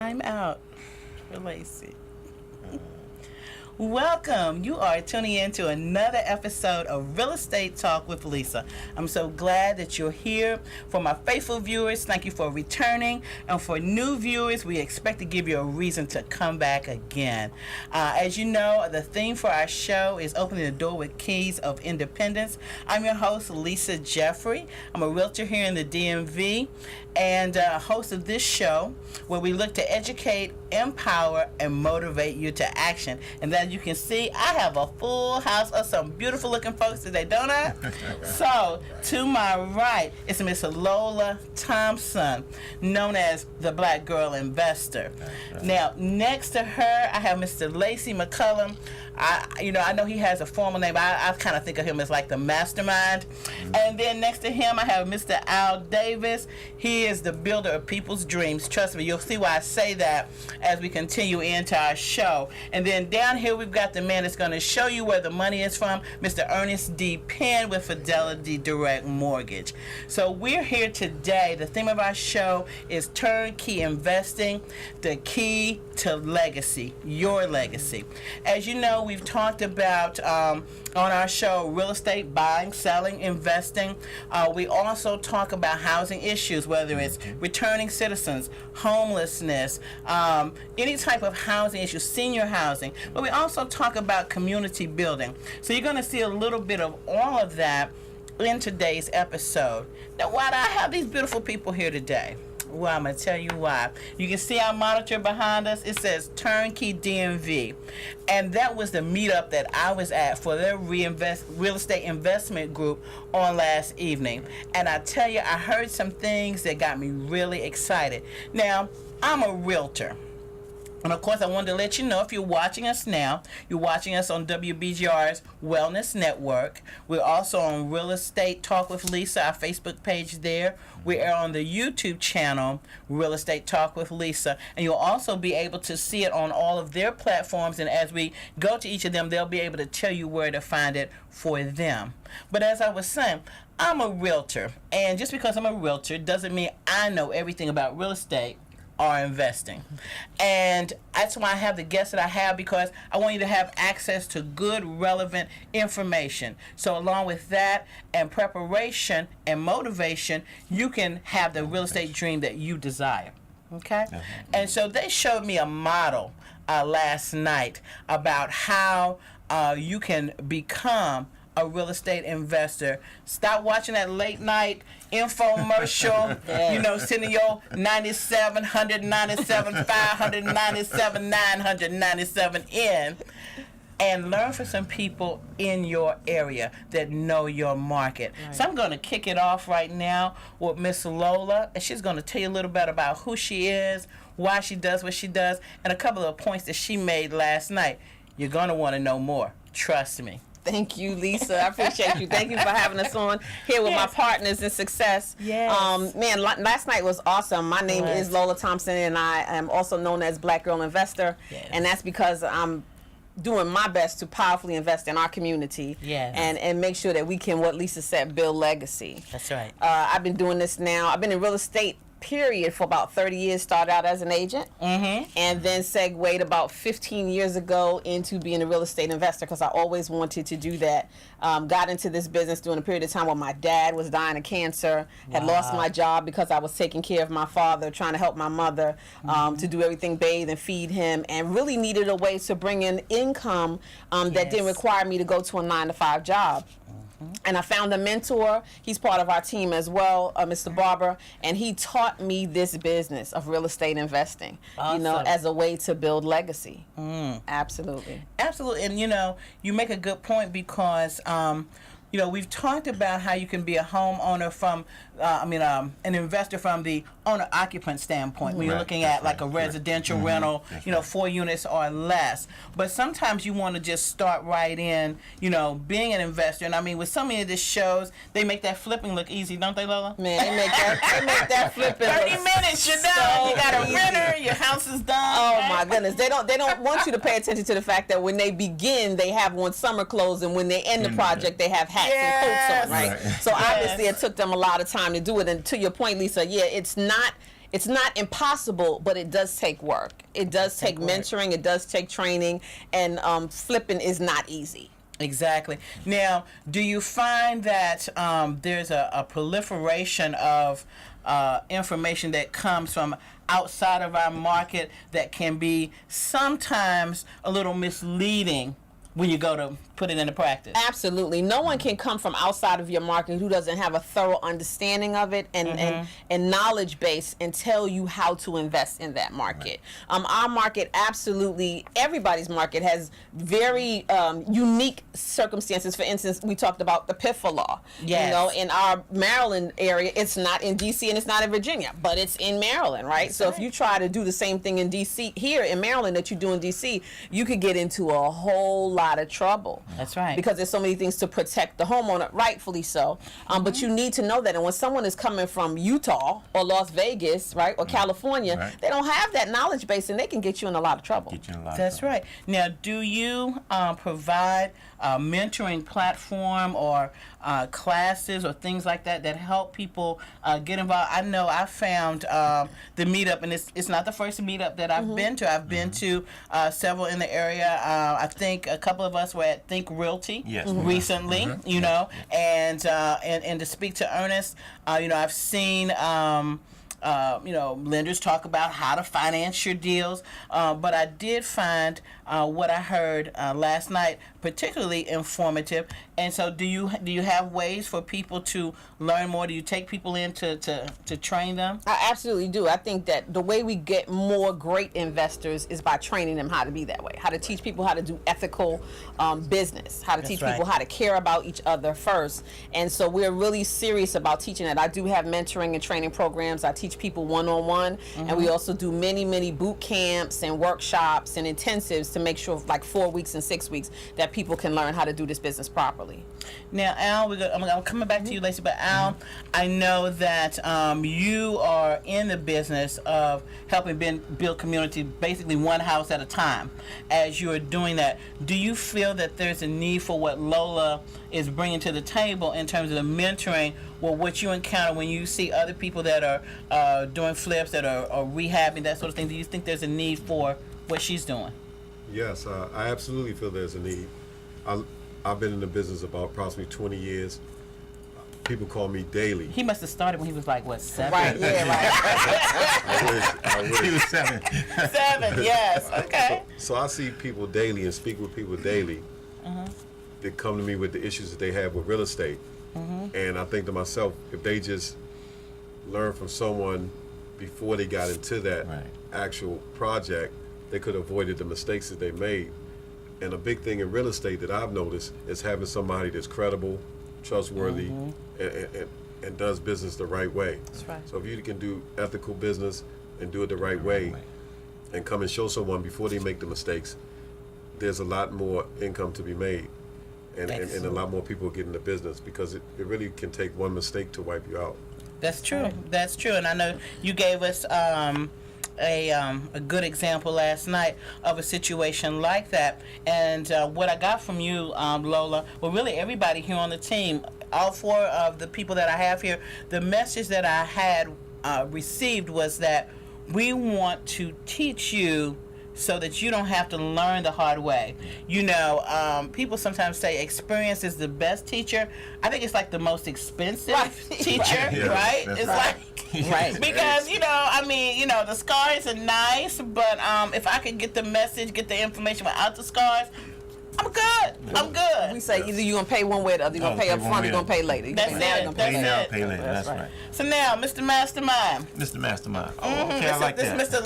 I'm out for Lacey. Welcome. You are tuning in to another episode of Real Estate Talk with Lisa. I'm so glad that you're here. For my faithful viewers, thank you for returning. And for new viewers, we expect to give you a reason to come back again. As you know, the theme for our show is Opening the Door with Keys of Independence. I'm your host, Lisa Jeffery. I'm a realtor here in the DMV and host of this show where we look to educate, empower, and motivate you to action. And as you can see, I have a full house of some beautiful looking folks today, don't I? So, to my right is Miss Lola Thompson, known as the Black Girl Investor. Now, next to her, I have Mr. Lacey McCullum. I know he has a formal name. I kind of think of him as like the mastermind. And then next to him, I have Mr. Al Davis. He is the builder of people's dreams. Trust me, you'll see why I say that as we continue into our show. And then down here, we've got the man that's going to show you where the money is from, Mr. Ernest D. Penn with Fidelity Direct Mortgage. So we're here today. The theme of our show is Turnkey Investing, the key to legacy, your legacy. As you know, we've talked about on our show real estate, buying, selling, investing. We also talk about housing issues, whether it's returning citizens, homelessness, any type of housing issue, senior housing. But we also talk about community building. So you're going to see a little bit of all of that in today's episode. Now, why do I have these beautiful people here today? Well, I'm going to tell you why. You can see our monitor behind us. It says Turnkey DMV. And that was the meetup that I was at for their real estate investment group on last evening. And I tell you, I heard some things that got me really excited. Now, I'm a realtor. And of course, I wanted to let you know, if you're watching us now, you're watching us on WBGR's Wellness Network. We're also on Real Estate Talk with Lisa, our Facebook page there. We are on the YouTube channel, Real Estate Talk with Lisa. And you'll also be able to see it on all of their platforms. And as we go to each of them, they'll be able to tell you where to find it for them. But as I was saying, I'm a realtor. And just because I'm a realtor doesn't mean I know everything about real estate or investing. And that's why I have the guests that I have, because I want you to have access to good, relevant information. So along with that and preparation and motivation, you can have the real estate dream that you desire. Okay? And so they showed me a model last night about how you can become a real estate investor. Stop watching that late night infomercial, sending your 97, 197, 597, 997 in, and learn from some people in your area that know your market. Right. So I'm going to kick it off right now with Miss Lola, and she's going to tell you a little bit about who she is, why she does what she does, and a couple of points that she made last night. You're going to want to know more. Trust me. Thank you, Lisa. I appreciate you. Thank you for having us on here with my partners in success. Yes. Man, last night was awesome. My name is Lola Thompson, and I am also known as Black Girl Investor. Yes. And that's because I'm doing my best to powerfully invest in our community. Yes. And make sure that we can, what Lisa said, build legacy. That's right. I've been doing this now. I've been in real estate period for about 30 years. Started out as an agent, and then segued about 15 years ago into being a real estate investor, because I always wanted to do that. Got into this business during a period of time when my dad was dying of cancer, had lost my job because I was taking care of my father, trying to help my mother to do everything, bathe and feed him, and really needed a way to bring in income that didn't require me to go to a 9-to-5 job. And I found a mentor. He's part of our team as well, Mr. Barber, and he taught me this business of real estate investing, Awesome. As a way to build legacy. Absolutely. Absolutely. And, you make a good point, because, we've talked about how you can be a homeowner from, an investor from the owner-occupant standpoint, when you're looking at like a residential rental, 4 units or less. But sometimes you want to just start right in, being an investor. And I mean, with so many of these shows, they make that flipping look easy, don't they, Lola? Man, they make that flipping 30 minutes, you're done. You got a renter, your house is done. Oh my goodness. They don't want you to pay attention to the fact that when they begin, they have on summer clothes, and when they end the project, they have hats and coats on, right? So obviously it took them a lot of time to do it. And to your point, Lisa, it's not it's not impossible, but it does take work. It does take mentoring. It does take training, and flipping is not easy. Exactly. Now, do you find that there's a proliferation of information that comes from outside of our market that can be sometimes a little misleading when you go to put it into practice? Absolutely. No one can come from outside of your market who doesn't have a thorough understanding of it and knowledge base and tell you how to invest in that market. Our market, absolutely, everybody's market has very unique circumstances. For instance, we talked about the PIFA law. Yes. You know, in our Maryland area, it's not in D.C. and it's not in Virginia, but it's in Maryland, right? So if you try to do the same thing in D.C. here in Maryland that you do in D.C., you could get into a whole lot of trouble. That's right. Because there's so many things to protect the homeowner, rightfully so. But you need to know that. And when someone is coming from Utah or Las Vegas, right, or California, they don't have that knowledge base, and they can get you in a lot of trouble. That's right. Now, do you provide a mentoring platform or classes or things like that that help people get involved? I know I found the meetup, and it's not the first meetup that I've been to. I've been to several in the area. I think a couple of us were at Think Realty recently, you know, and to speak to Ernest, you know, I've seen you know, lenders talk about how to finance your deals, but I did find what I heard last night particularly informative. And so, do you have ways for people to learn more? Do you take people in to train them? I absolutely do. I think that the way we get more great investors is by training them how to be that way, how to teach people how to do ethical business, how to teach people how to care about each other first. And so we're really serious about teaching that. I do have mentoring and training programs. I teach people one-on-one, and we also do many boot camps and workshops and intensives to make sure, like 4 weeks and 6 weeks, that people can learn how to do this business properly. Now, Al, I'm coming back to you, Lacey, but Al, I know that you are in the business of helping build community, basically one house at a time. As you're doing that, do you feel that there's a need for what Lola is bringing to the table in terms of the mentoring, or what you encounter when you see other people that are doing flips, that are rehabbing, that sort of thing? Do you think there's a need for what she's doing? Yes, I absolutely feel there's a need. I've been in the business about approximately 20 years. People call me daily. He must have started when he was like, what, 7? Right, yeah, right. I wish. He was 7. 7, yes, okay. So I see people daily and speak with people daily that come to me with the issues that they have with real estate. And I think to myself, if they just learn from someone before they got into that actual project, they could have avoided the mistakes that they made. And a big thing in real estate that I've noticed is having somebody that's credible, trustworthy, and does business the right way. That's right. So if you can do ethical business and do it the right way, and come and show someone before they make the mistakes, there's a lot more income to be made. And a lot more people get in the business, because it really can take one mistake to wipe you out. That's true. That's true. And I know you gave us a good example last night of a situation like that. And what I got from you, Lola, well, really everybody here on the team, all 4 of the people that I have here, the message that I had received was that we want to teach you so that you don't have to learn the hard way. You know, people sometimes say experience is the best teacher. I think it's like the most expensive teacher, right? It's like, because, you know, I mean, you know, the scars are nice, but if I could get the message, get the information without the scars, I'm good. I'm good. We say either you're going to pay one way or the other. You're going to pay up front or you're going to pay later. That's it. Pay now, pay later. That's right. So now, Mr. Mastermind. Mr. Mastermind. Oh, okay, I like that. This is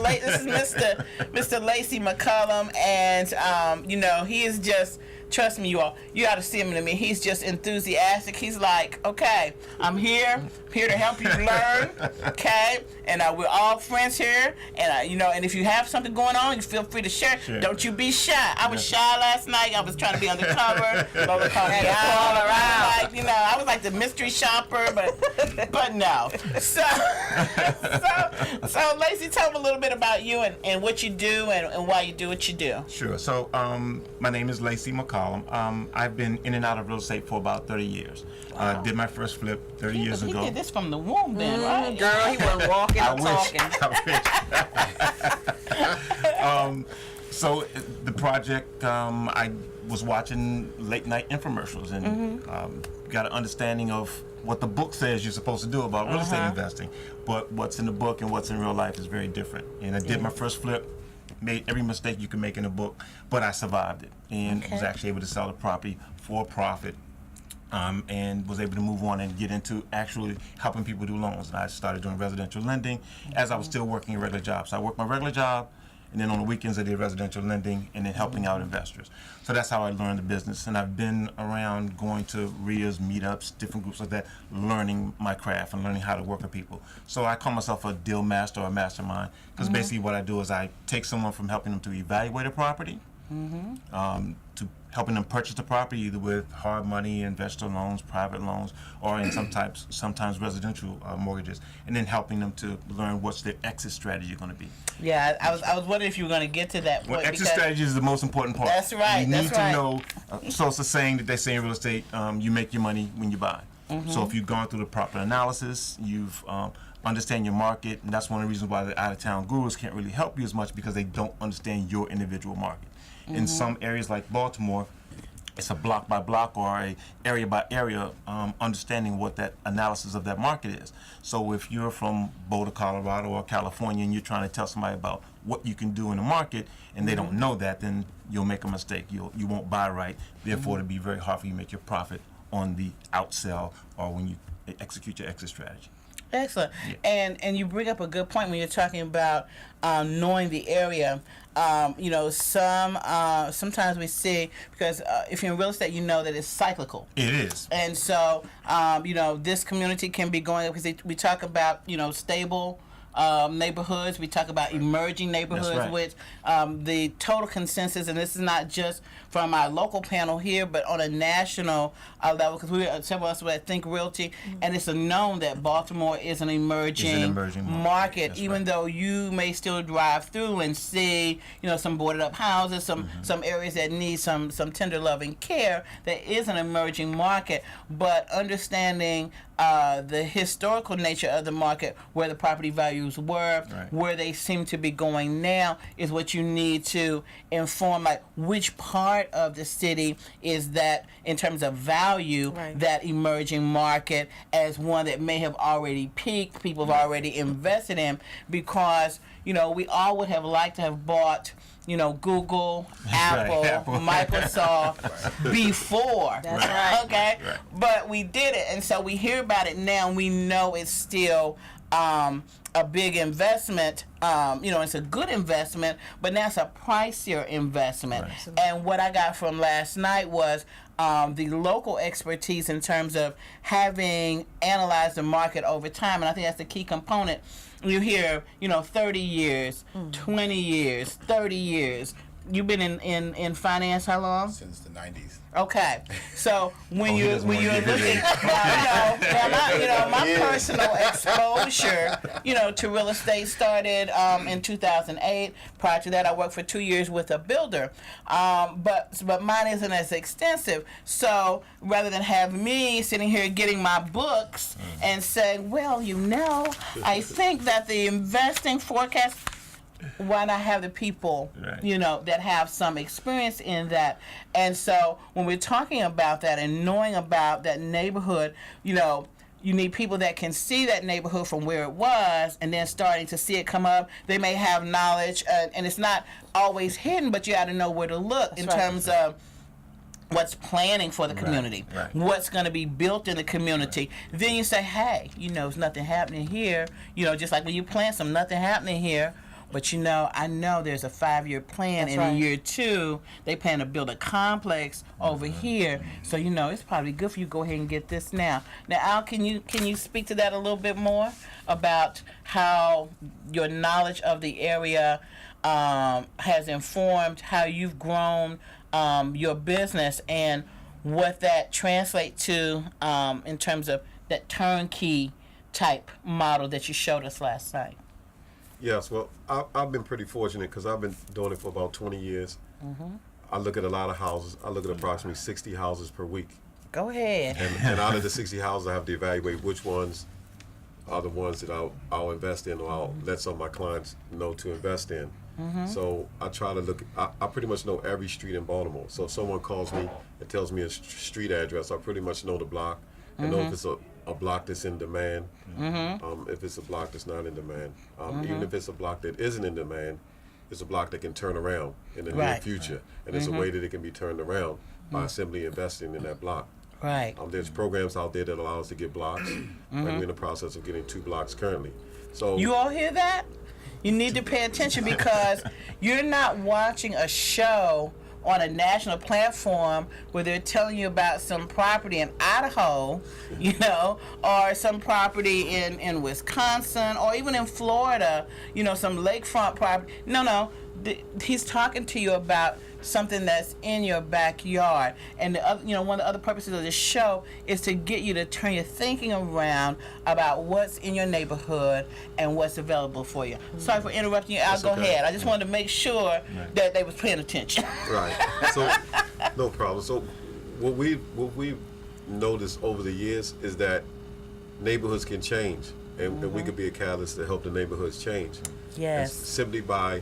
Mr. Lacey McCullum, and you know, he is just, trust me, you all, you got to see him in me. He's just enthusiastic. He's like, okay, I'm here to help you learn, okay? And we're all friends here, and you know, and if you have something going on, you feel free to share. Sure. Don't you be shy. I was shy last night. I was trying to be undercover. Lola called me out. all around. Like, you know, I was like the mystery shopper, but no. So Lacey, tell me a little bit about you and what you do and why you do what you do. Sure. So my name is Lacey McCullum. column. I've been in and out of real estate for about 30 years. Wow. Did my first flip 30 years He ago. did this from the womb then, right? Girl, he wasn't walking or talking. So the project, I was watching late night infomercials and got an understanding of what the book says you're supposed to do about real estate investing. But what's in the book and what's in real life is very different. And I did my first flip, made every mistake you can make in a book, but I survived it and was actually able to sell the property for a profit. And was able to move on and get into actually helping people do loans. And I started doing residential lending as I was still working a regular job. So I worked my regular job, and then on the weekends I did residential lending and then helping out investors. So that's how I learned the business. And I've been around going to RIAs, meetups, different groups like that, learning my craft and learning how to work with people. So I call myself a deal master or a mastermind, because basically what I do is I take someone from helping them to evaluate a property, to helping them purchase the property either with hard money, investor loans, private loans, or in sometimes residential mortgages, and then helping them to learn what's their exit strategy going to be. Yeah, I was wondering if you were going to get to that point. Well, exit strategy is the most important part. That's right. You need to know. So it's a saying that they say in real estate: you make your money when you buy. So if you've gone through the proper analysis, you've understand your market, and that's one of the reasons why the out-of-town gurus can't really help you as much, because they don't understand your individual market. In some areas like Baltimore, it's a block by block or a area by area understanding what that analysis of that market is. So if you're from Boulder, Colorado or California and you're trying to tell somebody about what you can do in the market and they don't know that, then you'll make a mistake. You won't buy right. Therefore, it'll be very hard for you to make your profit on the outsell or when you execute your exit strategy. Excellent. Yeah. And you bring up a good point when you're talking about knowing the area. Sometimes we see, because if you're in real estate, you know that it's cyclical. It is. And so, this community can be going up, because we talk about, stable neighborhoods. We talk about emerging neighborhoods, right. which the total consensus, and this is not just from our local panel here, but on a national level, because several of us were at Think Realty, and it's known that Baltimore is an emerging market, even though you may still drive through and see, some boarded up houses, some areas that need some tender loving care. There is an emerging market, but understanding the historical nature of the market, where the property values were, where they seem to be going now, is what you need to inform, like which part of the city is that in terms of value, that emerging market as one that may have already peaked, people have already invested in, because, we all would have liked to have bought Google, Apple, Microsoft before. That's right. Okay? Right. But we did it, and so we hear about it now, and we know it's still a big investment. It's a good investment, but now it's a pricier investment. Right. And what I got from last night was the local expertise in terms of having analyzed the market over time, and I think that's the key component. You hear, 30 years, 20 years, 30 years. You've been in finance how long? Since the 90s. Okay, so when you're looking, my personal exposure, to real estate started in 2008. Prior to that, I worked for 2 years with a builder, but mine isn't as extensive. So rather than have me sitting here getting my books and saying, well, I think that the investing forecast. Why not have the people, that have some experience in that? And so when we're talking about that and knowing about that neighborhood, you need people that can see that neighborhood from where it was and then starting to see it come up. They may have knowledge, and it's not always hidden, but you got to know where to look in terms of what's planning for the community, what's going to be built in the community. Then you say, hey, there's nothing happening here. Just like when you plant nothing happening here. But I know there's a 5-year plan. In year 2, they plan to build a complex over here. So it's probably good for you to go ahead and get this now. Now, Al, can you speak to that a little bit more about how your knowledge of the area has informed how you've grown your business and what that translates to in terms of that turnkey type model that you showed us last night? Yes, well, I've been pretty fortunate because I've been doing it for about 20 years. I look at a lot of houses. I look at approximately 60 houses per week. Go ahead. And out of the 60 houses, I have to evaluate which ones are the ones that I'll invest in, or I'll let some of my clients know to invest in. So I try to look. I pretty much know every street in Baltimore. So if someone calls me and tells me a street address, I pretty much know the block. I know if it's a block that's in demand, if it's a block that's not in demand. Even if it's a block that isn't in demand, it's a block that can turn around in the near future. And it's a way that it can be turned around by simply investing in that block. Right. There's programs out there that allow us to get blocks. Like we're in the process of getting 2 blocks currently. So You all hear that? You need to pay attention because you're not watching a show on a national platform where they're telling you about some property in Idaho, or some property in Wisconsin, or even in Florida, some lakefront property. No. He's talking to you about something that's in your backyard. And the other, one of the other purposes of this show is to get you to turn your thinking around about what's in your neighborhood and what's available for you. Sorry for interrupting you, Al. Go ahead. I just wanted to make sure that they was paying attention. Right. So no problem. So what we've noticed over the years is that neighborhoods can change, and we can be a catalyst to help the neighborhoods change. Yes. And simply by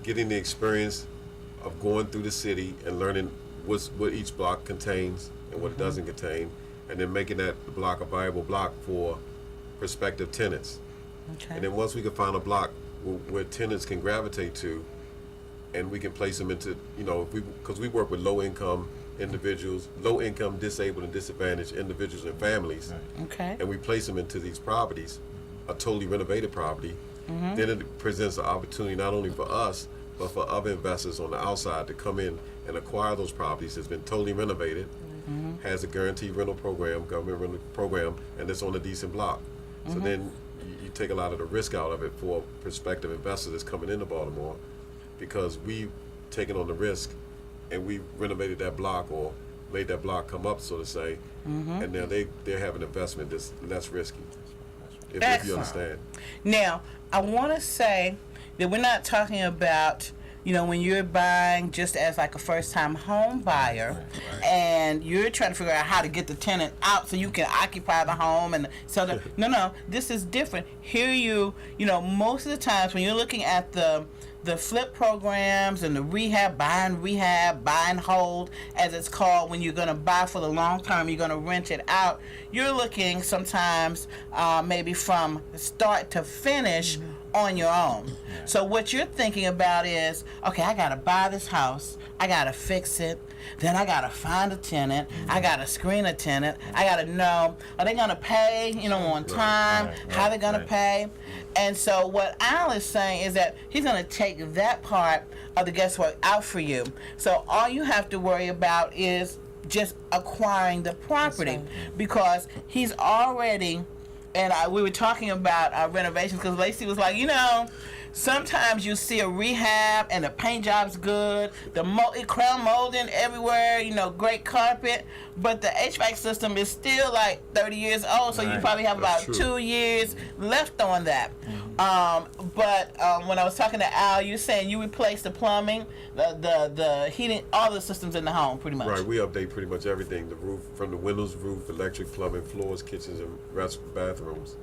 getting the experience of going through the city and learning what each block contains and what it doesn't contain, and then making that block a viable block for prospective tenants. Okay. And then once we can find a block where tenants can gravitate to, and we can place them into, because we work with low-income individuals, low-income, disabled, and disadvantaged individuals and families, Okay. and we place them into these properties, a totally renovated property, then it presents an opportunity not only for us, but for other investors on the outside to come in and acquire those properties that's been totally renovated, has a guaranteed rental program, government rental program, and it's on a decent block. So then you take a lot of the risk out of it for prospective investors that's coming into Baltimore, because we've taken on the risk and we renovated that block or made that block come up, so to say, and now they have an investment that's less risky, if you understand. Now, I want to say that we're not talking about, when you're buying just as like a first-time home buyer, and you're trying to figure out how to get the tenant out so you can occupy the home, and so no, this is different. Here most of the times when you're looking at the flip programs and the buy and hold, as it's called, when you're going to buy for the long term, you're going to rent it out, you're looking sometimes maybe from start to finish on your own. So what you're thinking about is, okay, I got to buy this house, I got to fix it, then I got to find a tenant, I got to screen a tenant, I got to know, are they going to pay, on time, how they're going to pay. And so what Al is saying is that he's going to take that part of the guesswork out for you. So all you have to worry about is just acquiring the property, because he's already, and we were talking about renovations, because Lacey was like, sometimes you see a rehab and the paint job's good, the crown molding everywhere, great carpet, but the HVAC system is still like 30 years old, so you probably have about 2 years left on that. But when I was talking to Al, you were saying you replaced the plumbing, the heating, all the systems in the home, pretty much. Right, we update pretty much everything, the roof, from the windows, roof, electric, plumbing, floors, kitchens, and bathrooms.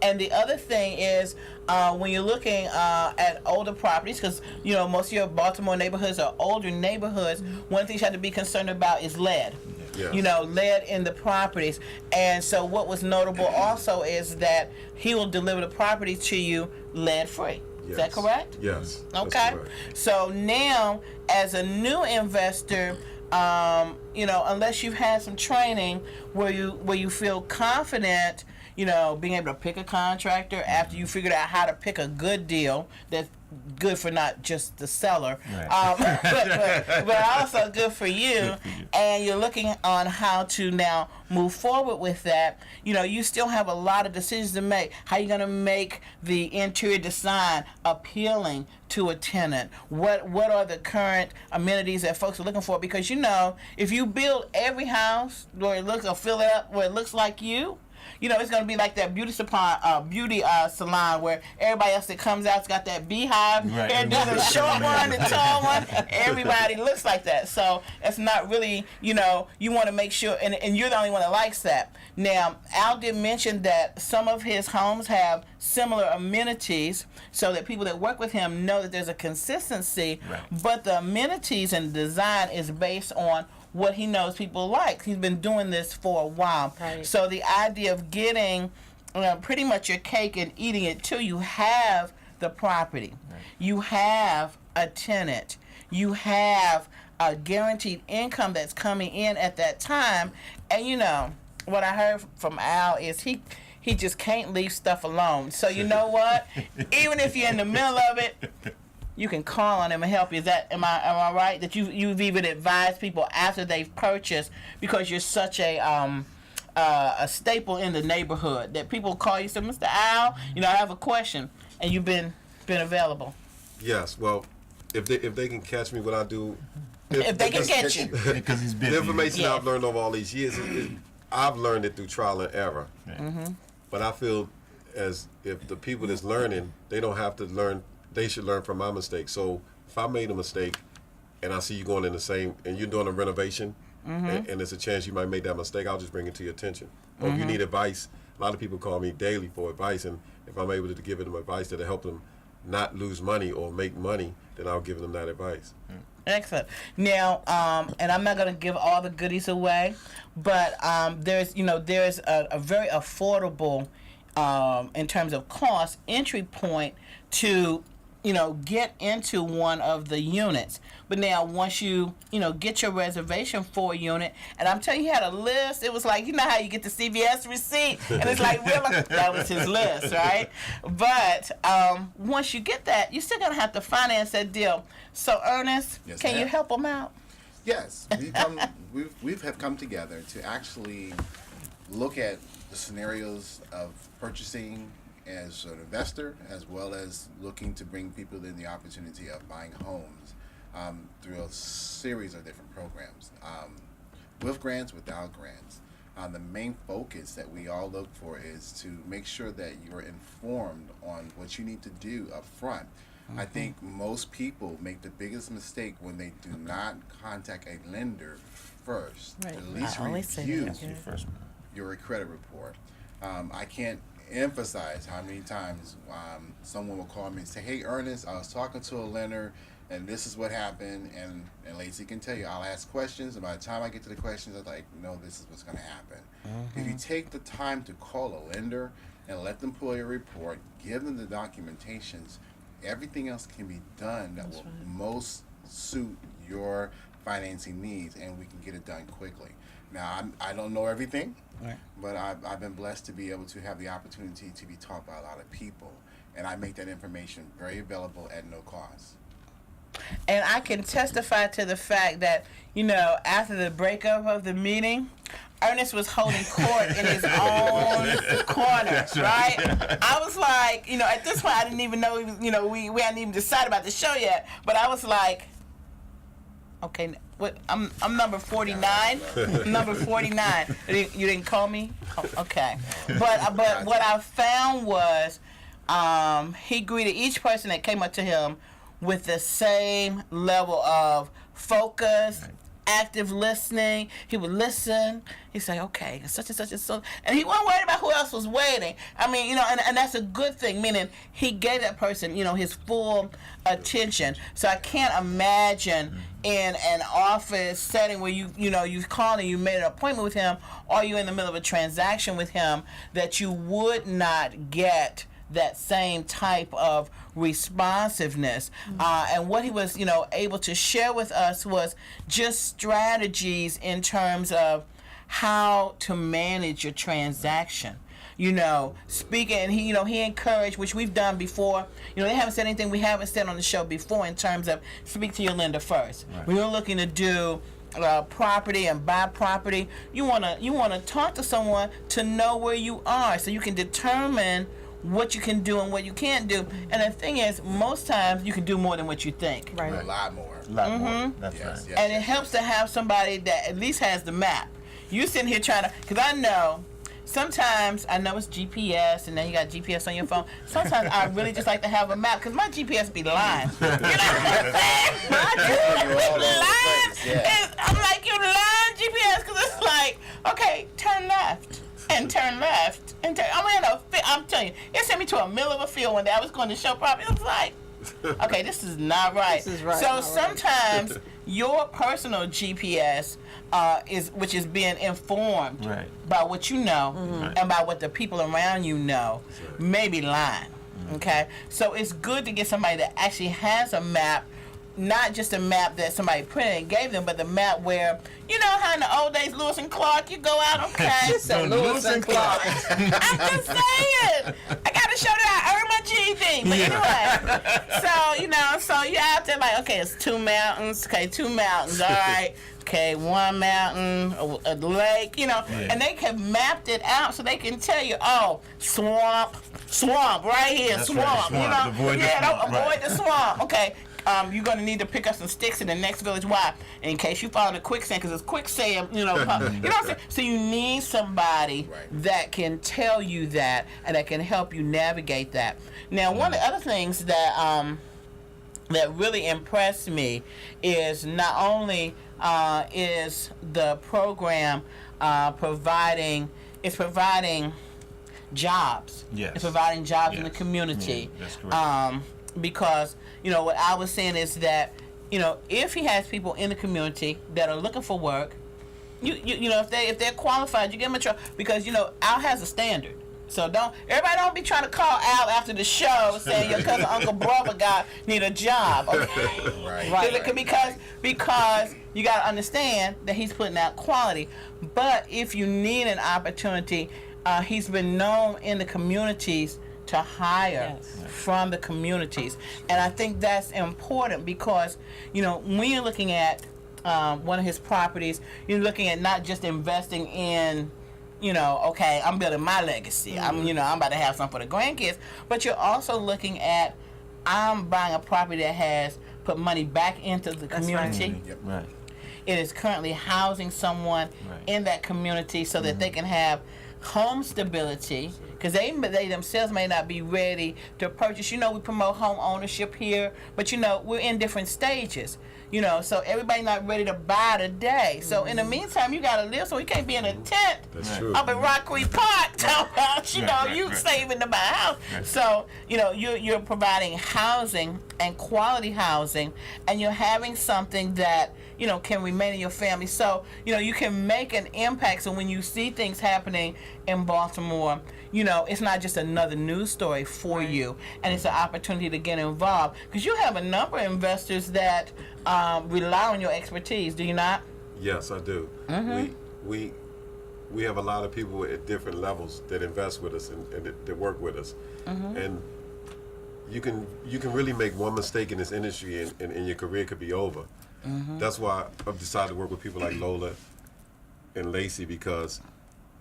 And the other thing is, when you're looking at older properties, because most of your Baltimore neighborhoods are older neighborhoods, one of the things you have to be concerned about is lead. Yes. Lead in the properties. And so what was notable also is that he will deliver the property to you lead free. Yes. Is that correct? Yes. Okay. That's correct. So now, as a new investor, unless you've had some training where you feel confident, being able to pick a contractor after you figured out how to pick a good deal that's good for not just the seller, but also good for you, and you're looking on how to now move forward with that, you still have a lot of decisions to make. How are you going to make the interior design appealing to a tenant? What are the current amenities that folks are looking for? Because if you build every house where it looks, or fill it up where it looks like you, it's going to be like that beauty salon where everybody else that comes out's got that beehive. Right. And there's a short one, the tall one. Everybody looks like that. So it's not really, you want to make sure, and you're the only one that likes that. Now, Al did mention that some of his homes have similar amenities so that people that work with him know that there's a consistency, Right. but the amenities and design is based on what he knows people like. He's been doing this for a while. Right. So the idea of getting pretty much your cake and eating it too, you have the property, Right. you have a tenant, you have a guaranteed income that's coming in at that time, and what I heard from Al is he just can't leave stuff alone. So you know what? Even if you're in the middle of it, you can call on him and help you. Am I right? That you've even advised people after they've purchased, because you're such a staple in the neighborhood, that people call you, say, Mr. Al, I have a question, and you've been available. Yes. Well, if they can catch me, what I do. If they can catch you. Because he's busy. The information Yeah. I've learned over all these years, I've learned it through trial and error. Right. But I feel as if the people that's learning, they don't have to learn. They should learn from my mistakes. So if I made a mistake, and I see you going in the same, and you're doing a renovation, and there's a chance you might make that mistake, I'll just bring it to your attention. Or if you need advice, a lot of people call me daily for advice, and if I'm able to give them advice that'll help them not lose money or make money, then I'll give them that advice. Excellent. Now, and I'm not going to give all the goodies away, but there's a very affordable, in terms of cost, entry point to get into one of the units. But now, once you get your reservation for a unit, and I'm telling you, he had a list. It was like, how you get the CVS receipt, and it's like, really? That was his list, right? But once you get that, you're still gonna have to finance that deal. So, Ernest, Yes, can you ma'am. help him out? Yes, we've have come together to actually look at the scenarios of purchasing as an investor, as well as looking to bring people in the opportunity of buying homes through a series of different programs, with grants, without grants. The main focus that we all look for is to make sure that you're informed on what you need to do up front. I think most people make the biggest mistake when they do not contact a lender first. Right. At least I always say review that. Your first. your credit report. I can't emphasize how many times someone will call me and say, "Hey, Ernest, I was talking to a lender, and this is what happened." And Lacey can tell you, I'll ask questions, and by the time I get to the questions, I'm like, "No, this is what's going to happen." If you take the time to call a lender and let them pull your report, give them the documentations, everything else can be done that will most suit your financing needs, and we can get it done quickly. Now, I don't know everything, Right. but I've been blessed to be able to have the opportunity to be taught by a lot of people, and I make that information very available at no cost. And I can testify to the fact that, after the breakup of the meeting, Ernest was holding court in his own corner, right? I was like, at this point, I didn't even know, we hadn't even decided about the show yet, but I was like, okay, what? I'm number 49. Number 49. You didn't call me? Oh, okay. But what I found was he greeted each person that came up to him with the same level of focus, active listening. He would listen. He'd say, okay, such and such and so. And he wasn't worried about who else was waiting. I mean, and that's a good thing, meaning he gave that person, his full attention. So I can't imagine in an office setting where you've called and you made an appointment with him, or you're in the middle of a transaction with him, that you would not get that same type of responsiveness. And what he was, able to share with us was just strategies in terms of how to manage your transaction. Speaking, and he encouraged, which we've done before. They haven't said anything we haven't said on the show before in terms of speak to your lender first. Right. When you're looking to do property and buy property, you wanna talk to someone to know where you are, so you can determine what you can do and what you can't do. And the thing is, most times you can do more than what you think. Right. A lot more. A lot more. That's Yes, right. yes, And it yes, helps yes. to have somebody that at least has the map. You sitting here trying to, because I know sometimes I know it's GPS, and then you got GPS on your phone. Sometimes I really just like to have a map because my GPS be lying. You know what I'm saying? My GPS be lying. And I'm like, you lying GPS, because it's like, okay, turn left. And turn left. And turn. I'm telling you, it sent me to a middle of a field one day. I was going to show property. I was like, okay, this is not right. This is right. So not sometimes your personal GPS which is being informed Right. by what you know and by what the people around you know, may be lying. Okay, so it's good to get somebody that actually has a map. Not just a map that somebody printed and gave them, but the map where, you know how in the old days, Lewis and Clark, you go out, okay? Lewis and Clark. I'm just saying. I got to show that I earned my GED. But anyway, so you're out there like, okay, it's 2 mountains. Okay, 2 mountains, all right. Okay, 1 mountain, a lake, and they have mapped it out so they can tell you, oh, swamp right here, That's swamp. right, swamp. Avoid the swamp, Avoid right. the swamp. Okay. You're going to need to pick up some sticks in the next village. Why? In case you fall in the quicksand, because it's quicksand, you know what I'm saying? So you need somebody that can tell you that and that can help you navigate that. Now, one of the other things that that really impressed me is not only is the program providing jobs. Yes. It's providing jobs in the Yes. Yeah, that's correct. because what I was saying is that if he has people in the community that are looking for work, if they're qualified, you give them a try, because Al has a standard. So everybody don't be trying to call Al after the show saying your cousin, uncle, brother need a job, okay? Right. Because you got to understand that he's putting out quality. But if you need an opportunity, he's been known in the communities to hire from the communities. And I think that's important because, when you're looking at one of his properties, you're looking at not just investing in, okay, I'm building my legacy. I'm about to have something for the grandkids. But you're also looking at, I'm buying a property that has put money back into the community. Right. It is currently housing someone in that community so that they can have home stability, because they themselves may not be ready to purchase. We promote home ownership here, but we're in different stages. So everybody not ready to buy today. So in the meantime, you gotta live. So we can't be in a tent up at Rock Creek Park talking about you saving to buy a house. So you're providing housing and quality housing, and you're having something that can remain in your family. So you can make an impact. So when you see things happening in Baltimore, it's not just another news story for you, and it's an opportunity to get involved, because you have a number of investors that rely on your expertise. Do you not? Yes, I do. We have a lot of people at different levels that invest with us and that work with us, and you can really make one mistake in this industry and your career could be over. That's why I've decided to work with people like Lola and Lacey, because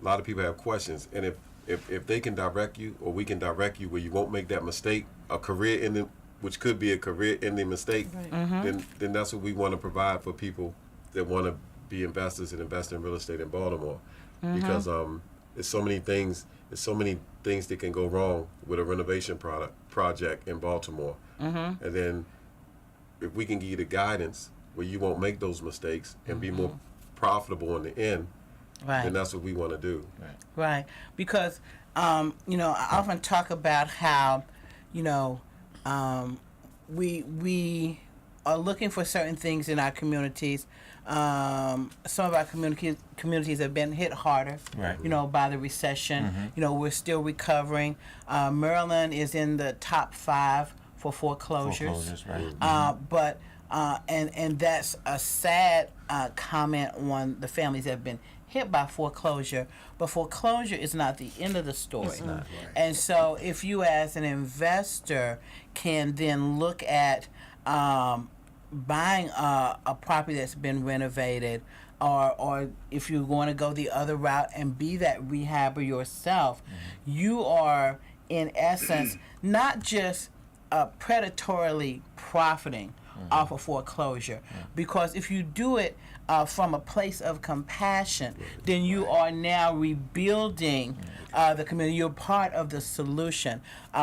a lot of people have questions, and if they can direct you, or we can direct you where you won't make that mistake, a career ending, which could be a career ending mistake, then that's what we want to provide for people that want to be investors and invest in real estate in Baltimore, because there's so many things that can go wrong with a renovation project in Baltimore, and then if we can give you the guidance where you won't make those mistakes and be more profitable in the end, then that's what we want to do. Right. Because, I often talk about how, we are looking for certain things in our communities. Some of our communities have been hit harder, by the recession. We're still recovering. Maryland is in the top 5 for foreclosures. But and that's a sad comment on the families that have been hit by foreclosure, but foreclosure is not the end of the story. It's not. And so if you as an investor can then look at buying a property that's been renovated, or if you want to go the other route and be that rehabber yourself, you are in essence not just predatorily profiting off of foreclosure. Because if you do it from a place of compassion, then you are now rebuilding the community. You're part of the solution,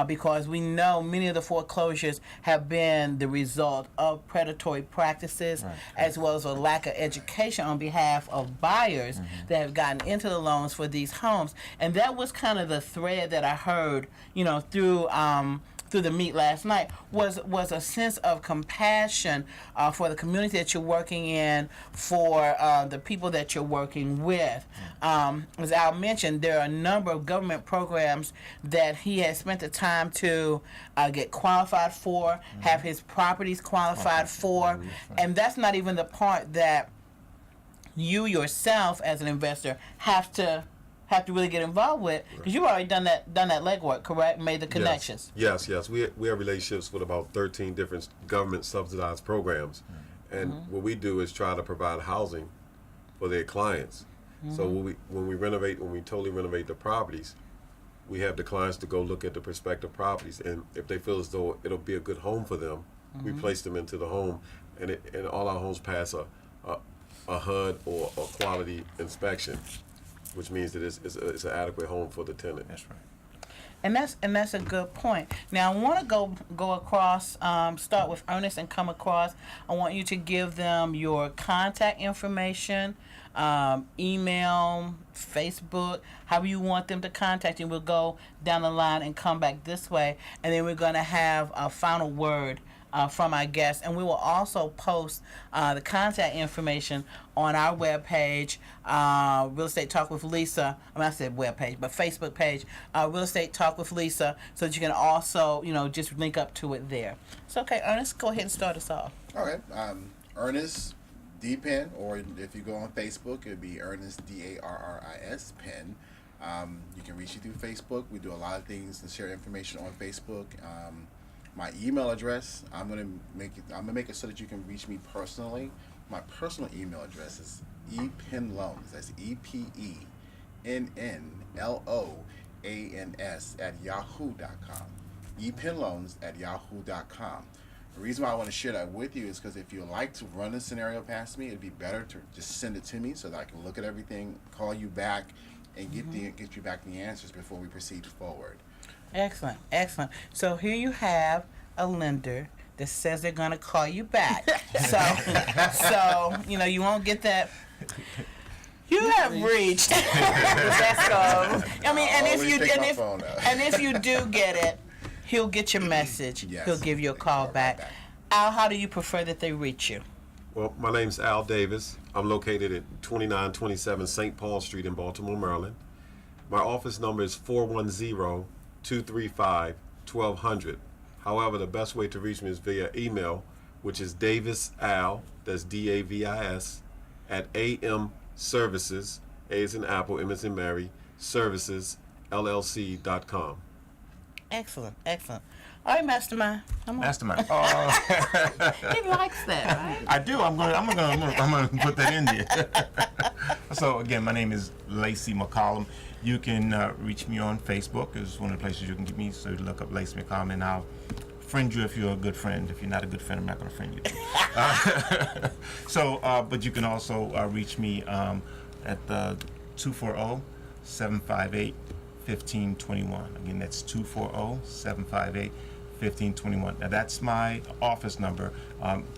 because we know many of the foreclosures have been the result of predatory practices, as well as a lack of education on behalf of buyers that have gotten into the loans for these homes. And that was kind of the thread that I heard, through the meet last night, was a sense of compassion for the community that you're working in, for the people that you're working with. As Al mentioned, there are a number of government programs that he has spent the time to get qualified for, have his properties qualified for, and that's not even the part that you yourself as an investor have to really get involved with, because you've already done that legwork, correct? Made the connections. Yes. We have relationships with about 13 different government subsidized programs, and what we do is try to provide housing for their clients. So when we totally renovate the properties, we have the clients to go look at the prospective properties, and if they feel as though it'll be a good home for them, we place them into the home, and all our homes pass a HUD or a quality inspection, which means that it's an adequate home for the tenant. That's right. And that's a good point. Now I want to go across, start with Ernest and come across. I want you to give them your contact information, email, Facebook, however you want them to contact you. We'll go down the line and come back this way, and then we're going to have a final word from our guests, and we will also post the contact information on our webpage, Real Estate Talk with Lisa. I said webpage, but Facebook page, Real Estate Talk with Lisa, so that you can also, just link up to it there. So, okay, Ernest, go ahead and start us off. All right. Ernest D. Penn, or if you go on Facebook, it would be Ernest Darris Penn. You can reach me through Facebook. We do a lot of things and share information on Facebook. My email address, I'm gonna make it so that you can reach me personally. My personal email address is ePennLoans. That's EPENNLOANS @yahoo.com. ePennLoans@yahoo.com. The reason why I want to share that with you is because if you like to run a scenario past me, it'd be better to just send it to me so that I can look at everything, call you back, and get you back the answers before we proceed forward. Excellent. So here you have a lender that says they're going to call you back. so you won't get that. You have reached. If you do get it, he'll get your message. Yes. He'll give you a call back. Al, how do you prefer that they reach you? Well, my name's Al Davis. I'm located at 2927 St. Paul Street in Baltimore, Maryland. My office number is 410-235-1200. However, the best way to reach me is via email, which is davisal, that's DAVIS, @amservices, A as in Apple, M as in Mary, servicesllc.com. Excellent. All right, Mastermind. Mastermind. He likes that, right? I do. I'm gonna put that in there. So again, my name is Lacey McCollum. You can reach me on Facebook. It's one of the places you can get me. So you look up Lacey McCollum, and I'll friend you if you're a good friend. If you're not a good friend, I'm not gonna friend you. But you can also reach me at 240-758-1521. Again, that's 240-758-1521. Now that's my office number.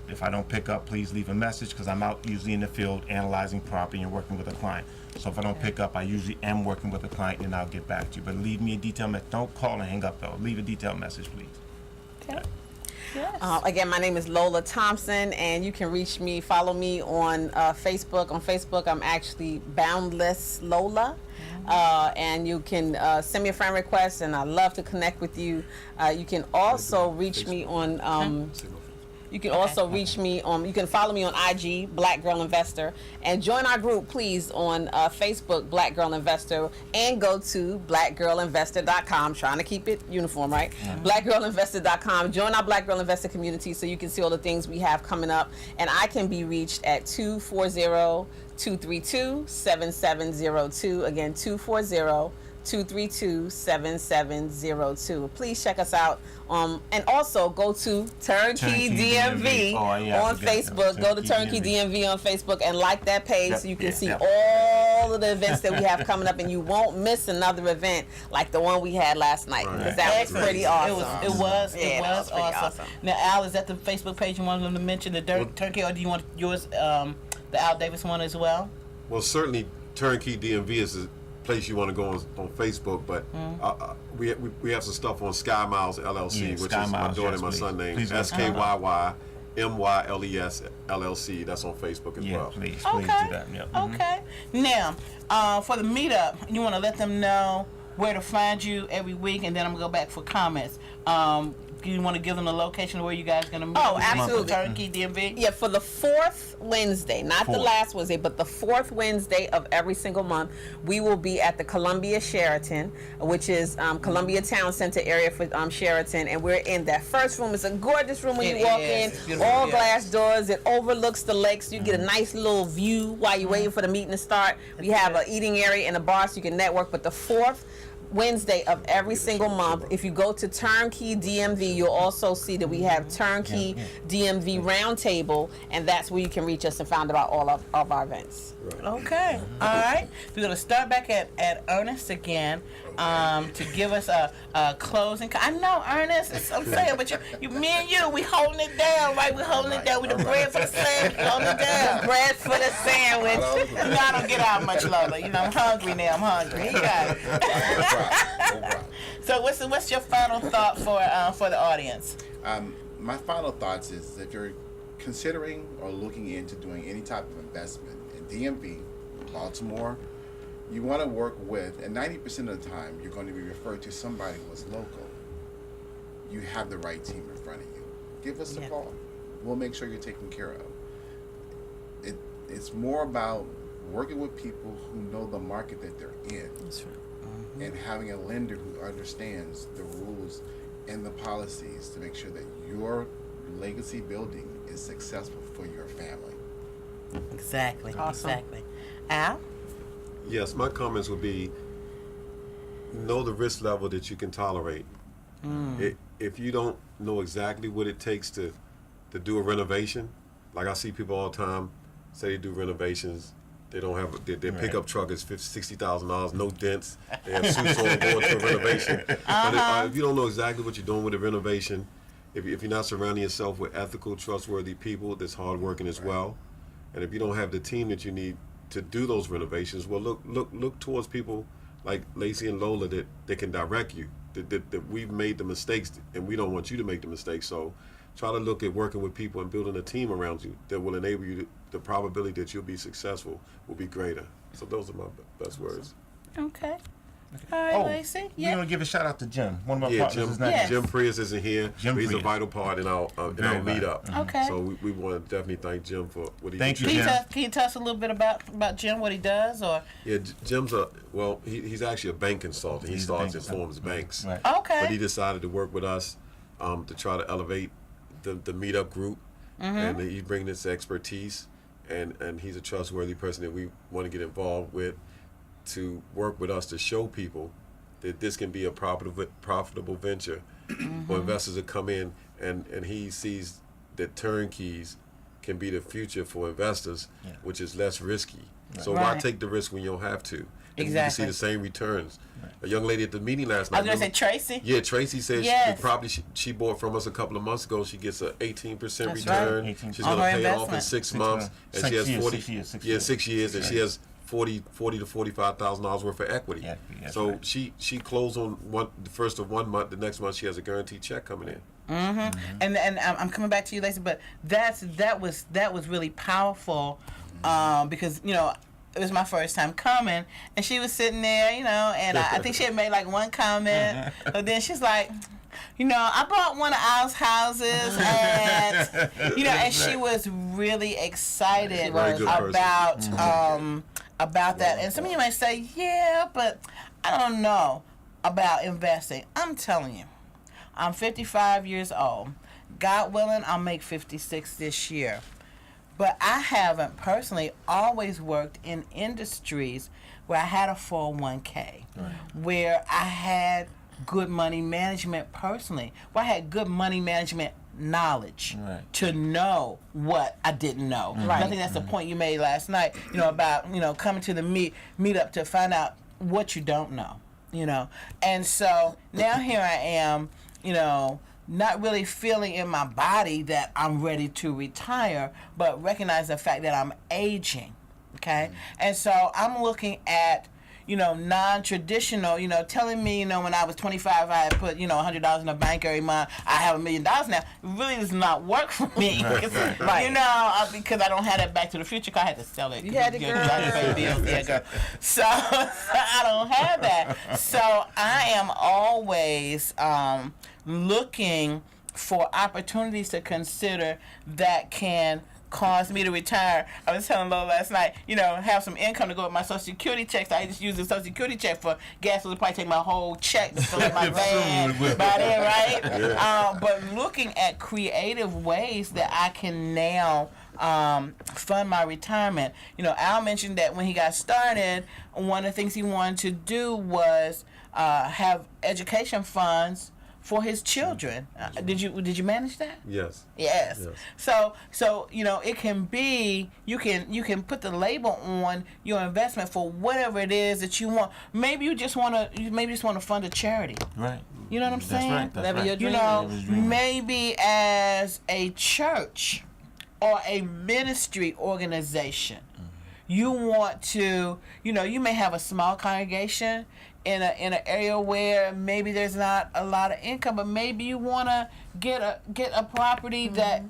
If I don't pick up, please leave a message, because I'm out usually in the field analyzing property and working with a client. So if I don't pick up, I usually am working with a client, and I'll get back to you. But leave me a detailed message. Don't call and hang up, though. Leave a detailed message, please. Okay. Yes. Again, my name is Lola Thompson, and you can reach me, follow me on Facebook. On Facebook, I'm actually Boundless Lola. And you can send me a friend request, and I'd love to connect with you. You can also reach me on You can also reach me on, you can follow me on IG, Black Girl Investor, and join our group, please, on Facebook, Black Girl Investor, and go to blackgirlinvestor.com, trying to keep it uniform, right? Blackgirlinvestor.com. Join our Black Girl Investor community so you can see all the things we have coming up. And I can be reached at 240-232-7702. Again, 240 232-7702. Please check us out. And also go to Turnkey Turnkey DMV Oh, yeah, I on forgot Facebook. that. Go to Turnkey Turnkey DMV on Facebook and like that page Yep, so you can yeah, see yep. all of the events that we have coming up, and you won't miss another event like the one we had last night, because Right. that was Excellent. pretty awesome. It was Yeah, that was pretty awesome. awesome. Now, Al, is that the Facebook page you wanted them to mention, the Turnkey, or do you want yours, the Al Davis one as well? Well, certainly Turnkey DMV is the place you want to go on Facebook, but we have some stuff on Sky Miles LLC, Yeah, which Sky is my Miles, daughter yes, and my please. son name, Please go. SKYYMYLES LLC. That's on Facebook as Yeah, well. please Okay. do that. Yep. Okay. Now, for the meetup, you want to let them know where to find you every week, and then I'm gonna go back for comments. You want to give them the location where you guys gonna meet? Oh, every week for absolutely. Turnkey DMV. Yeah, for the fourth Wednesday, not the Fourth. last Wednesday, but the fourth Wednesday of every single month, we will be at the Columbia Sheraton, which is Columbia Town Center area for Sheraton, and we're in that first room. It's a gorgeous room when It you walk is. in, It's beautiful, all yeah. glass doors. It overlooks the lakes. You get a nice little view while you're waiting for the meeting to start. We have an eating area and a bar so you can network. But the fourth Wednesday of every single month, if you go to Turnkey DMV, you'll also see that we have Turnkey DMV Roundtable, and that's where you can reach us and find out all of our events. Okay. All right. We're gonna start back at Ernest again to give us a closing. I know Ernest. I'm saying, but me and you, we holding it down, right? We holding it down with the bread for the sandwich. Holding it down. Bread for the sandwich. You know, I don't get out much longer. You know, I'm hungry now. I'm hungry. You got it. No problem. So what's your final thought for the audience? My final thoughts is if you're considering or looking into doing any type of investment in DMV, Baltimore, you want to work with, and 90% of the time, you're going to be referred to somebody who is local. You have the right team in front of you. Give us a Yeah. call. We'll make sure you're taken care of. It's more about working with people who know the market that they're in. That's right. And having a lender who understands the rules and the policies to make sure that your legacy building is successful for your family. Exactly. Awesome. Exactly. Al? Yes, my comments would be know the risk level that you can tolerate. If you don't know exactly what it takes to do a renovation, like I see people all the time say they do renovations, they don't have their pickup truck is $60,000, no dents. They have suits on going to a renovation. But if you don't know exactly what you're doing with a renovation, if you're not surrounding yourself with ethical, trustworthy people that's hardworking as well, and if you don't have the team that you need to do those renovations, well, look towards people like Lacey and Lola that can direct you. That we've made the mistakes, and we don't want you to make the mistakes. So try to look at working with people and building a team around you that will enable you the probability that you'll be successful will be greater. So those are my best words. Okay. All right, Lacey. We're Yeah. gonna give a shout out to Jim, one of our Yeah, partners. Is not Yes. Jim Prius isn't here. Jim but he's a Prius. vital part in our Very meetup. vital. Okay. So we want to definitely thank Jim for what he Thank you, contributed. Jim. Can you tell us a little bit about Jim, what he does, or? Yeah, Jim's he's actually a bank consultant. He He's a starts bank and forms banks. Right. Okay. But he decided to work with us to try to elevate the meetup group, and he's bringing this expertise, and he's a trustworthy person that we want to get involved with to work with us to show people that this can be a profitable venture for investors to come in, and he sees that turnkeys can be the future for investors, which is less risky. So why Right. take the risk when you don't have to? And you can see Exactly. the same returns. A young lady at the meeting last I night. was gonna say remember- Tracy. Yeah, Tracy said Yes. she bought from us a couple of months ago. She gets a 18% That's right. return. 18%. She's On gonna her pay it off in investment. 6 6 months, months. and 6 she has years, 40. 6 years, 6 yeah, years. 6 years, and Right. she has $40 to $45,000 worth of equity. Yeah, that's so right. she closed on the first of 1 month. The next month she has a guaranteed check coming in. And I'm coming back to you, Lacey, but that was really powerful because it was my first time coming, and she was sitting there, and I think she had made like one comment, but then she's like, I bought one of our houses, and and she was really excited Very good person. about that. And some of you might say, yeah, but I don't know about investing. I'm telling you, I'm 55 years old. God willing, I'll make 56 this year. But I haven't personally always worked in industries where I had a 401k, where I had good money management personally, where I had good money management knowledge to know what I didn't know. I think that's the point you made last night, about, coming to the meet up to find out what you don't know, And so now here I am, not really feeling in my body that I'm ready to retire, but recognize the fact that I'm aging, okay? And so I'm looking at, non-traditional, telling me, when I was 25, I had put, $100 in the bank every month. I have $1 million now. It really does not work for me, because I don't have that Back to the Future car. I had to sell it. You had to, girl. I had to pay bills. Yeah, girl. So I don't have that. So I am always looking for opportunities to consider that can cause me to retire. I was telling Lola last night, have some income to go with my Social Security checks. I just use the Social Security check for gas. Would probably take my whole check to fill up my van by then, right? But looking at creative ways that I can now fund my retirement. Al mentioned that when he got started, one of the things he wanted to do was have education funds for his children. Did you manage that? Yes. Yes. So it can be, you can put the label on your investment for whatever it is that you want. Maybe you just want to fund a charity. Right. You know what I'm saying? That's Whatever right. your dream Maybe as a church or a ministry organization, you want to, you may have a small congregation in an area where maybe there's not a lot of income, but maybe you want to get a property that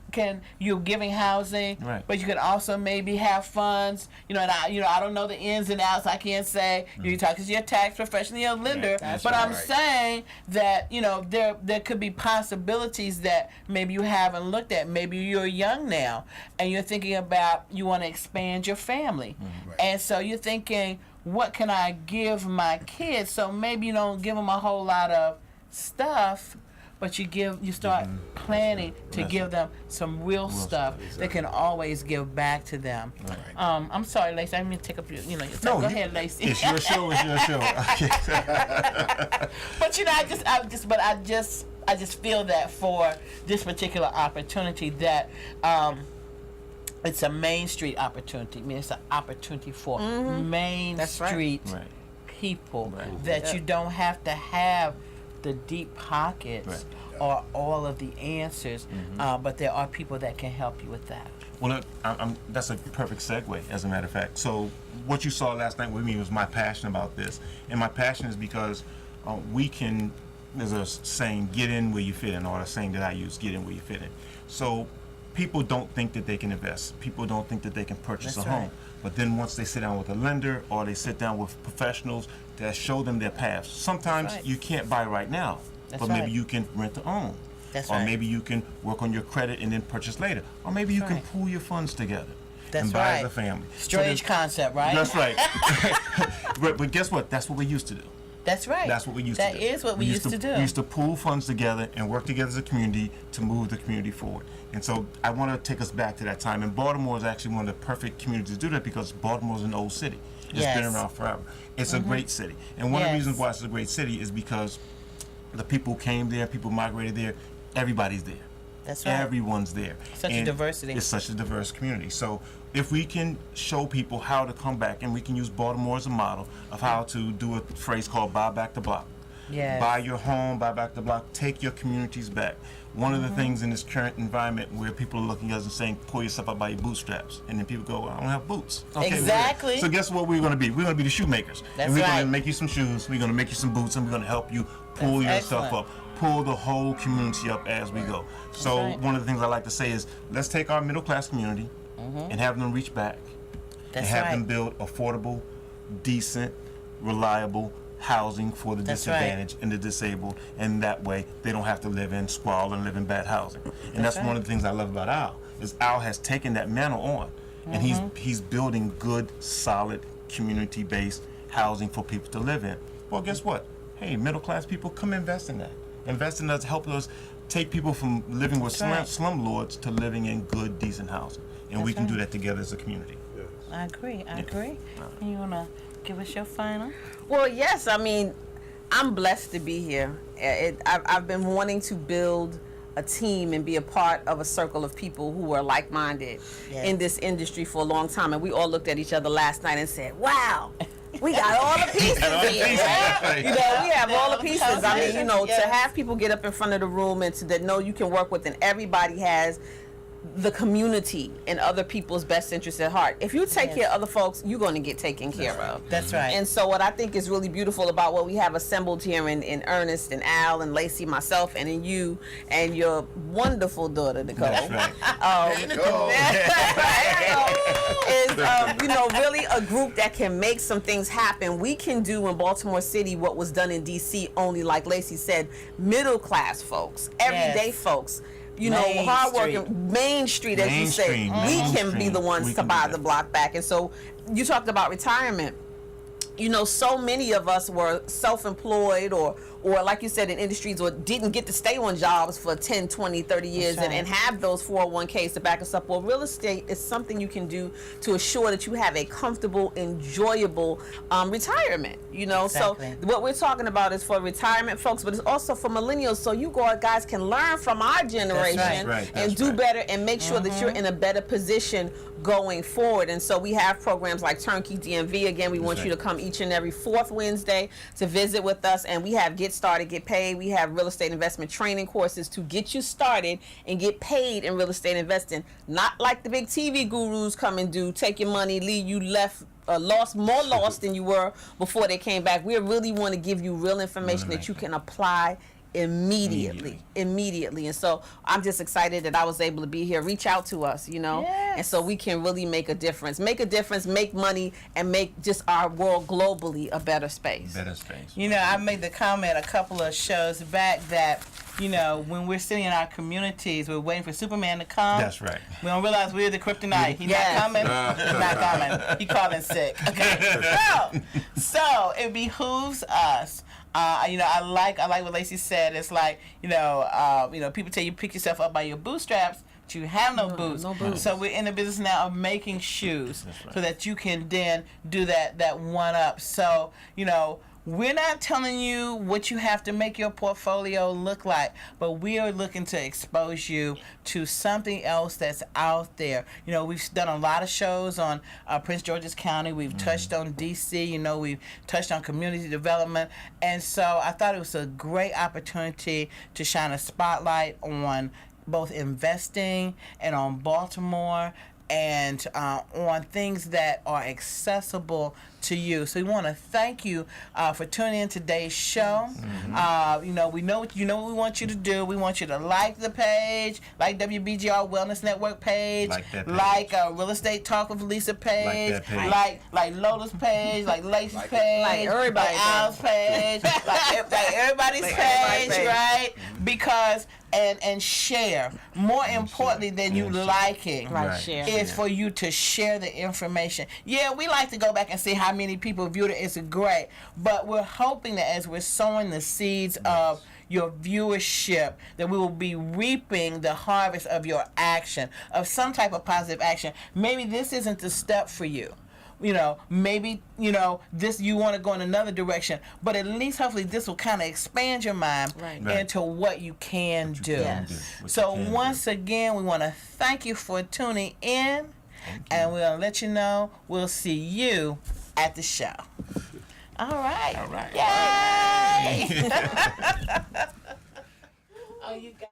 you're giving housing, but you can also maybe have funds. And I don't know the ins and outs. I can't say. You talk to your tax professional, your lender, but I'm saying that there could be possibilities that maybe you haven't looked at. Maybe you're young now and you're thinking about you want to expand your family, and so you're thinking, what can I give my kids? So maybe you don't give them a whole lot of stuff, but you start planning to give them some real stuff that can always give back to them. I'm sorry, Lacey. I didn't mean to take up your time. Go ahead, Lacey. It's your show. It's your show. But I just feel that for this particular opportunity that. It's a Main Street opportunity. I mean, it's an opportunity for Main Street people that you don't have to have the deep pockets or all of the answers, but there are people that can help you with that. Well, look, that's a perfect segue, as a matter of fact. So what you saw last night with me was my passion about this. And my passion is because we can, there's a saying, get in where you fit in, or a saying that I use, get in where you fit in. So people don't think that they can invest. People don't think that they can purchase a home. But then once they sit down with a lender or they sit down with professionals that show them their paths, sometimes you can't buy right now, but maybe you can rent to own. Or maybe you can work on your credit and then purchase later. Or maybe you can pool your funds together and buy as a family. Strange concept, right? That's right. But guess what? That's what we used to do. That's right. That's what we used to do. That is what we used to do. We used to pool funds together and work together as a community to move the community forward. And so I want to take us back to that time. And Baltimore is actually one of the perfect communities to do that because Baltimore is an old city. It's been around forever. It's a great city. And one of the reasons why it's a great city is because the people came there, people migrated there, everybody's there. That's right. Everyone's there. Such a diversity. It's such a diverse community. So if we can show people how to come back, and we can use Baltimore as a model of how to do a phrase called buy back the block. Yes. Buy your home, buy back the block, take your communities back. One of the things in this current environment where people are looking at us and saying, pull yourself up by your bootstraps. And then people go, well, I don't have boots. Okay, exactly. So guess what we're going to be? We're going to be the shoemakers. That's and we're going right. to make you some shoes, we're going to make you some boots, and we're going to help you pull yourself up. Pull the whole community up as we go. So one of the things I like to say is, let's take our middle class community and have them reach back and have them build affordable, decent, reliable housing for the disadvantaged and the disabled, and that way they don't have to live in squalor and live in bad housing. And that's one of the things I love about Al, is Al has taken that mantle on, and he's building good, solid, community-based housing for people to live in. Well, guess what? Hey, middle class people, come invest in that. Invest in us, help us take people from living with right. slumlords to living in good, decent housing. And we can do that together as a community. I agree. You want to give us your final? Well, yes. I mean, I'm blessed to be here. I've been wanting to build a team and be a part of a circle of people who are like-minded in this industry for a long time. And we all looked at each other last night and said, wow, we got all the pieces here. You know, we have all the pieces. I mean, you know, to have people get up in front of the room and to know you can work with, and everybody has the community and other people's best interests at heart. If you take care of other folks, you're going to get taken care of. That's right. And so what I think is really beautiful about what we have assembled here in Ernest and Al and Lacey, myself, and in you and your wonderful daughter, Nicole. That's right. Nicole. Is you know, really a group that can make some things happen. We can do in Baltimore City what was done in DC, only, like Lacey said, middle class folks, everyday folks. You know, hardworking Main Street, as you say, we can be the ones to buy the block back. And so you talked about retirement. You know, so many of us were self-employed or like you said, in industries, or didn't get to stay on jobs for 10, 20, 30 years and have those 401ks to back us up. Well, real estate is something you can do to assure that you have a comfortable, enjoyable retirement, you know. Exactly. So what we're talking about is for retirement folks, but it's also for millennials, so you guys can learn from our generation and do better and make sure that you're in a better position going forward. And so we have programs like Turnkey DMV. Again, we want you to come each and every fourth Wednesday to visit with us, and we have Get Started, Get Paid. We have real estate investment training courses to get you started and get paid in real estate investing. Not like the big TV gurus come and do, take your money, leave you more lost than you were before they came back. We really want to give you real information that you can apply immediately. And so I'm just excited that I was able to be here. Reach out to us, you know, and so we can really make a difference, make money, and make just our world globally a better space. You know, I made the comment a couple of shows back that, you know, when we're sitting in our communities, we're waiting for Superman to come. That's right. We don't realize we're the kryptonite. He's not coming. He's not coming. He called in sick. Okay. So it behooves us. You know, I like what Lacey said. It's like, you know, people tell you pick yourself up by your bootstraps, but you have no boots. So we're in the business now of making shoes, so that you can then do that one up. So, you know, we're not telling you what you have to make your portfolio look like, but we are looking to expose you to something else that's out there. You know, we've done a lot of shows on Prince George's County. We've touched on DC. You know, we've touched on community development. And so I thought it was a great opportunity to shine a spotlight on both investing and on Baltimore and on things that are accessible to you. So we want to thank you for tuning in today's show. You know, we know what we want you to do. We want you to like the page, like WBGR Wellness Network page, like Real Estate Talk with Lisa page, like Lola's page, like Lacey's page, like everybody, Al's page, like everybody's page, right? Because and share. More importantly than you liking, is for you to share the information. Yeah, we like to go back and see how many people viewed it. It's great, but we're hoping that as we're sowing the seeds of your viewership, that we will be reaping the harvest of your action, of some type of positive action. Maybe this isn't the step for you. You know, maybe, you know, this, you want to go in another direction, but at least hopefully this will kind of expand your mind into what you can do. So once again, we want to thank you for tuning in, and we'll let you know we'll see you at the show. All right. Yay! Oh, you got